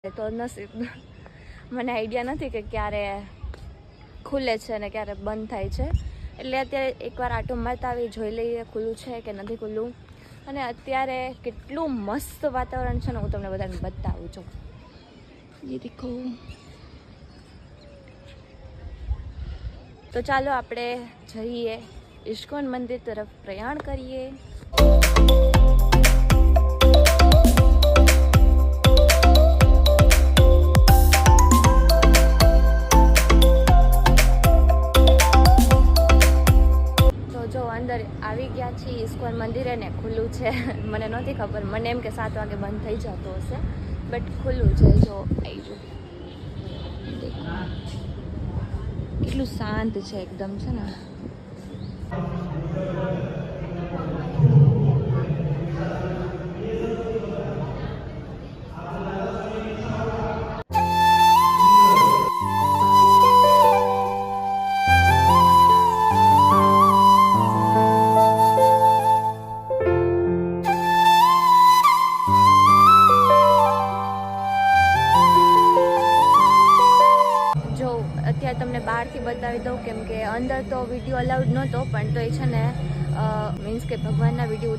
તો નસીબ મને આઈડિયા નથી કે ક્યારે ખુલે છે ને ક્યારે બંધ થાય છે, એટલે અત્યારે એકવાર આટો મારતા આવી જોઈ લઈએ ખુલ્લું છે કે નથી ખુલ્લું. અને અત્યારે કેટલું મસ્ત વાતાવરણ છે ને, હું તમને બધાને બતાવું છું. એ દેખો. તો ચાલો આપણે જઈએ ઇસ્કોન મંદિર તરફ પ્રયાણ કરીએ. અંદર આવી ગયા છીએ ઇસ્કોન મંદિરે ને ખુલ્લું છે. મને નહોતી ખબર, મને એમ કે 7 વાગે બંધ થઈ જતો હશે, બટ ખુલ્લું છે. જો આવી જો કેટલું શાંત છે એકદમ છે ને. તમને બહારથી બતાવી દઉં, કેમ કે અંદર તો વિડીયો અલાઉડ નહોતો, પણ તો એ છે ને મીન્સ કે ભગવાનના વિડીયો